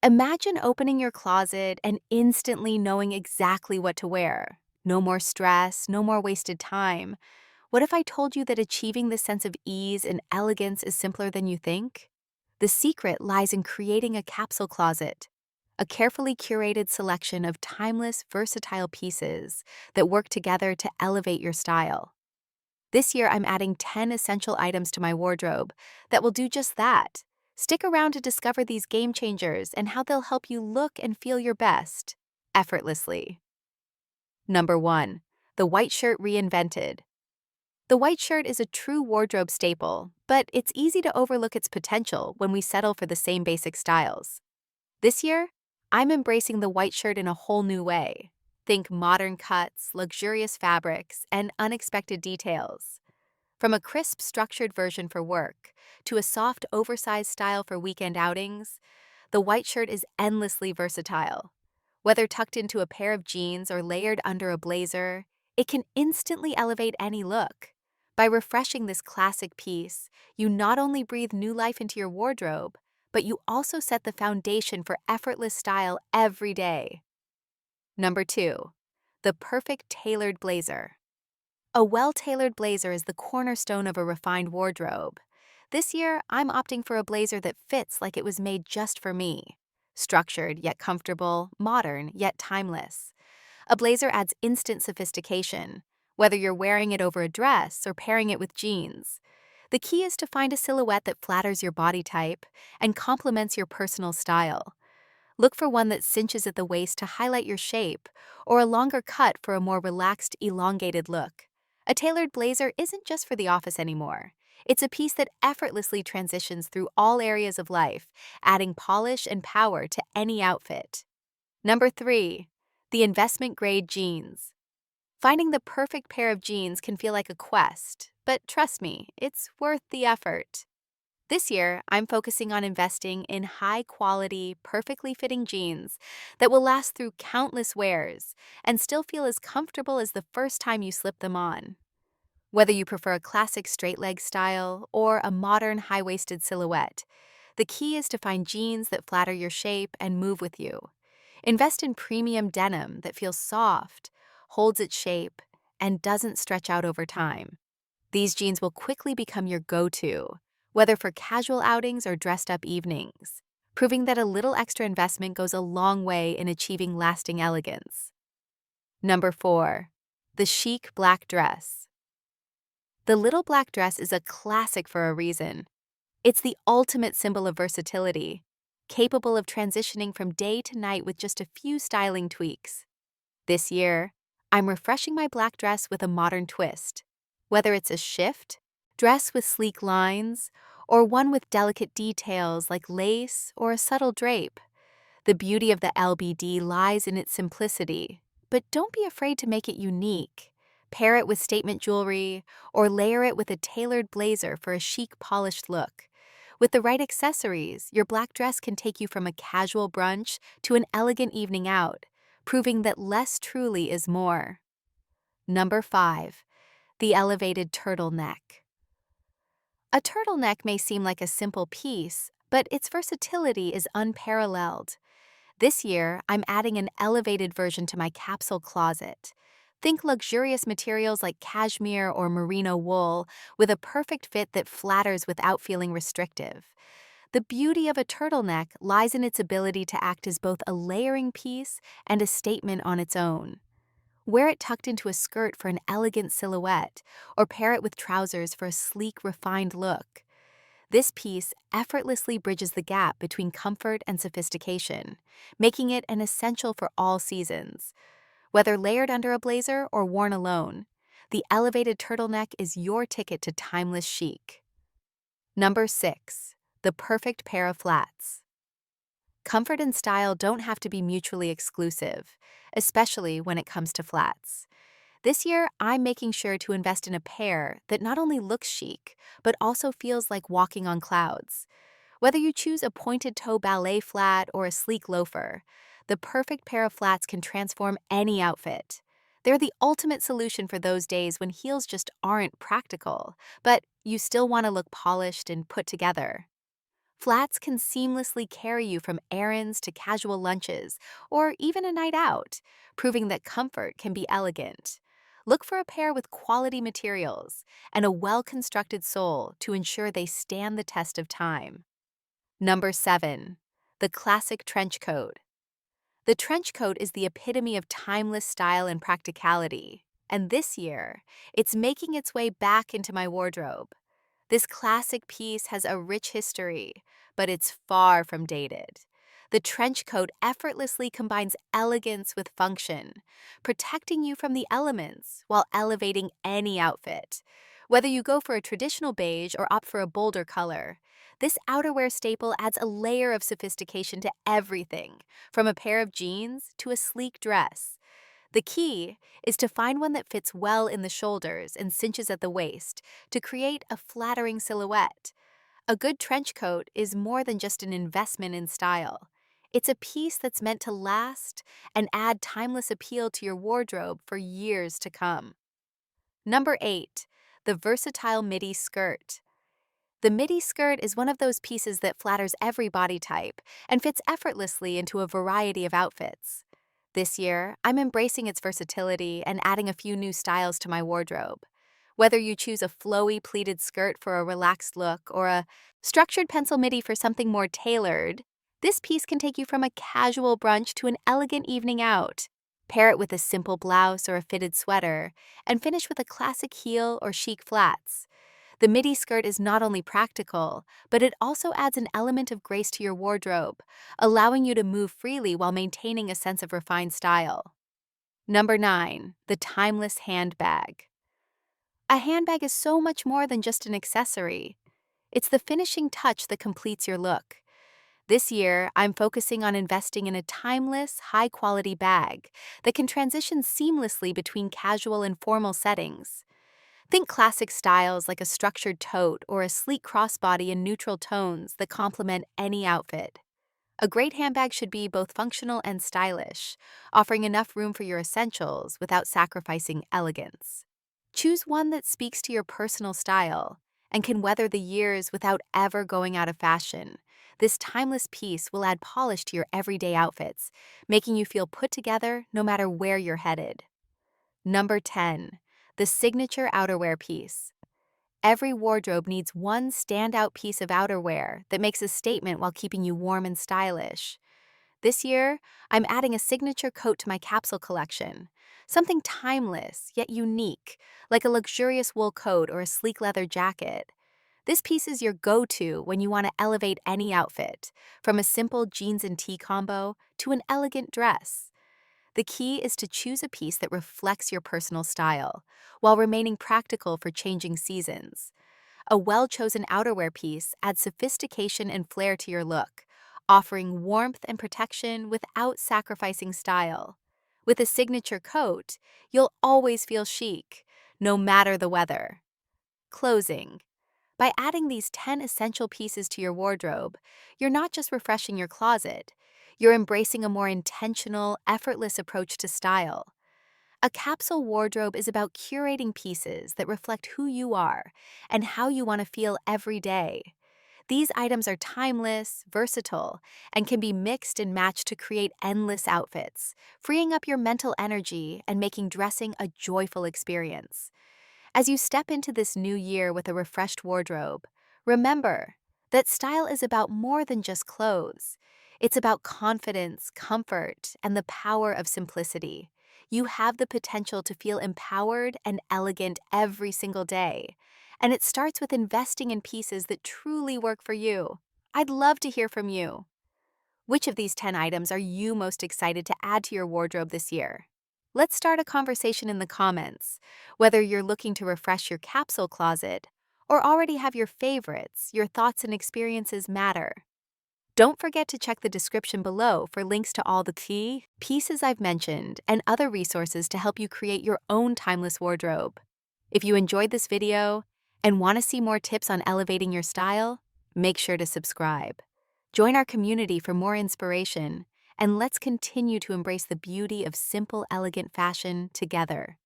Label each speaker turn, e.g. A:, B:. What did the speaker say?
A: Imagine opening your closet and instantly knowing exactly what to wear. No more stress, no more wasted time. What if I told you that achieving this sense of ease and elegance is simpler than you think? The secret lies in creating a capsule closet, a carefully curated selection of timeless, versatile pieces that work together to elevate your style. This year, I'm adding 10 essential items to my wardrobe that will do just that. Stick around to discover these game changers and how they'll help you look and feel your best, effortlessly. Number 1. The white shirt reinvented. The white shirt is a true wardrobe staple, but it's easy to overlook its potential when we settle for the same basic styles. This year, I'm embracing the white shirt in a whole new way. Think modern cuts, luxurious fabrics, and unexpected details. From a crisp, structured version for work to a soft, oversized style for weekend outings, the white shirt is endlessly versatile. Whether tucked into a pair of jeans or layered under a blazer, it can instantly elevate any look. By refreshing this classic piece, you not only breathe new life into your wardrobe, but you also set the foundation for effortless style every day. Number 2. The perfect tailored blazer. A well-tailored blazer is the cornerstone of a refined wardrobe. This year, I'm opting for a blazer that fits like it was made just for me. Structured yet comfortable, modern yet timeless. A blazer adds instant sophistication, whether you're wearing it over a dress or pairing it with jeans. The key is to find a silhouette that flatters your body type and complements your personal style. Look for one that cinches at the waist to highlight your shape, or a longer cut for a more relaxed, elongated look. A tailored blazer isn't just for the office anymore. It's a piece that effortlessly transitions through all areas of life, adding polish and power to any outfit. Number 3. The investment-grade jeans. Finding the perfect pair of jeans can feel like a quest, but trust me, it's worth the effort. This year, I'm focusing on investing in high-quality, perfectly fitting jeans that will last through countless wears and still feel as comfortable as the first time you slip them on. Whether you prefer a classic straight-leg style or a modern high-waisted silhouette, the key is to find jeans that flatter your shape and move with you. Invest in premium denim that feels soft, holds its shape, and doesn't stretch out over time. These jeans will quickly become your go-to, whether for casual outings or dressed-up evenings, proving that a little extra investment goes a long way in achieving lasting elegance. Number 4. The chic black dress. The little black dress is a classic for a reason. It's the ultimate symbol of versatility, capable of transitioning from day to night with just a few styling tweaks. This year, I'm refreshing my black dress with a modern twist. Whether it's a shift, dress with sleek lines, or one with delicate details like lace or a subtle drape, the beauty of the LBD lies in its simplicity. But don't be afraid to make it unique. Pair it with statement jewelry or layer it with a tailored blazer for a chic, polished look. With the right accessories, your black dress can take you from a casual brunch to an elegant evening out, proving that less truly is more. Number 5. The elevated turtleneck. A turtleneck may seem like a simple piece, but its versatility is unparalleled. This year, I'm adding an elevated version to my capsule closet. Think luxurious materials like cashmere or merino wool with a perfect fit that flatters without feeling restrictive. The beauty of a turtleneck lies in its ability to act as both a layering piece and a statement on its own. Wear it tucked into a skirt for an elegant silhouette, or pair it with trousers for a sleek, refined look. This piece effortlessly bridges the gap between comfort and sophistication, making it an essential for all seasons. Whether layered under a blazer or worn alone, the elevated turtleneck is your ticket to timeless chic. Number 6. The perfect pair of flats. Comfort and style don't have to be mutually exclusive, especially when it comes to flats. This year, I'm making sure to invest in a pair that not only looks chic, but also feels like walking on clouds. Whether you choose a pointed-toe ballet flat or a sleek loafer, the perfect pair of flats can transform any outfit. They're the ultimate solution for those days when heels just aren't practical, but you still want to look polished and put together. Flats can seamlessly carry you from errands to casual lunches, or even a night out, proving that comfort can be elegant. Look for a pair with quality materials and a well-constructed sole to ensure they stand the test of time. Number 7. The classic trench coat. The trench coat is the epitome of timeless style and practicality, and this year, it's making its way back into my wardrobe. This classic piece has a rich history, but it's far from dated. The trench coat effortlessly combines elegance with function, protecting you from the elements while elevating any outfit. Whether you go for a traditional beige or opt for a bolder color, this outerwear staple adds a layer of sophistication to everything, from a pair of jeans to a sleek dress. The key is to find one that fits well in the shoulders and cinches at the waist to create a flattering silhouette. A good trench coat is more than just an investment in style. It's a piece that's meant to last and add timeless appeal to your wardrobe for years to come. Number 8. The versatile midi skirt. The midi skirt is one of those pieces that flatters every body type and fits effortlessly into a variety of outfits. This year, I'm embracing its versatility and adding a few new styles to my wardrobe. Whether you choose a flowy pleated skirt for a relaxed look or a structured pencil midi for something more tailored, this piece can take you from a casual brunch to an elegant evening out. Pair it with a simple blouse or a fitted sweater, and finish with a classic heel or chic flats. The midi skirt is not only practical, but it also adds an element of grace to your wardrobe, allowing you to move freely while maintaining a sense of refined style. Number 9. The timeless handbag. A handbag is so much more than just an accessory. It's the finishing touch that completes your look. This year, I'm focusing on investing in a timeless, high-quality bag that can transition seamlessly between casual and formal settings. Think classic styles like a structured tote or a sleek crossbody in neutral tones that complement any outfit. A great handbag should be both functional and stylish, offering enough room for your essentials without sacrificing elegance. Choose one that speaks to your personal style and can weather the years without ever going out of fashion. This timeless piece will add polish to your everyday outfits, making you feel put together no matter where you're headed. Number 10. The signature outerwear piece. Every wardrobe needs one standout piece of outerwear that makes a statement while keeping you warm and stylish. This year, I'm adding a signature coat to my capsule collection, something timeless yet unique, like a luxurious wool coat or a sleek leather jacket. This piece is your go-to when you want to elevate any outfit, from a simple jeans and tee combo to an elegant dress. The key is to choose a piece that reflects your personal style, while remaining practical for changing seasons. A well-chosen outerwear piece adds sophistication and flair to your look, offering warmth and protection without sacrificing style. With a signature coat, you'll always feel chic, no matter the weather. Closing. By adding these 10 essential pieces to your wardrobe, you're not just refreshing your closet, you're embracing a more intentional, effortless approach to style. A capsule wardrobe is about curating pieces that reflect who you are and how you want to feel every day. These items are timeless, versatile, and can be mixed and matched to create endless outfits, freeing up your mental energy and making dressing a joyful experience. As you step into this new year with a refreshed wardrobe, remember that style is about more than just clothes. It's about confidence, comfort, and the power of simplicity. You have the potential to feel empowered and elegant every single day. And it starts with investing in pieces that truly work for you. I'd love to hear from you. Which of these 10 items are you most excited to add to your wardrobe this year? Let's start a conversation in the comments. Whether you're looking to refresh your capsule closet or already have your favorites, your thoughts and experiences matter. Don't forget to check the description below for links to all the key pieces I've mentioned and other resources to help you create your own timeless wardrobe. If you enjoyed this video and want to see more tips on elevating your style, make sure to subscribe. Join our community for more inspiration, and let's continue to embrace the beauty of simple, elegant fashion together.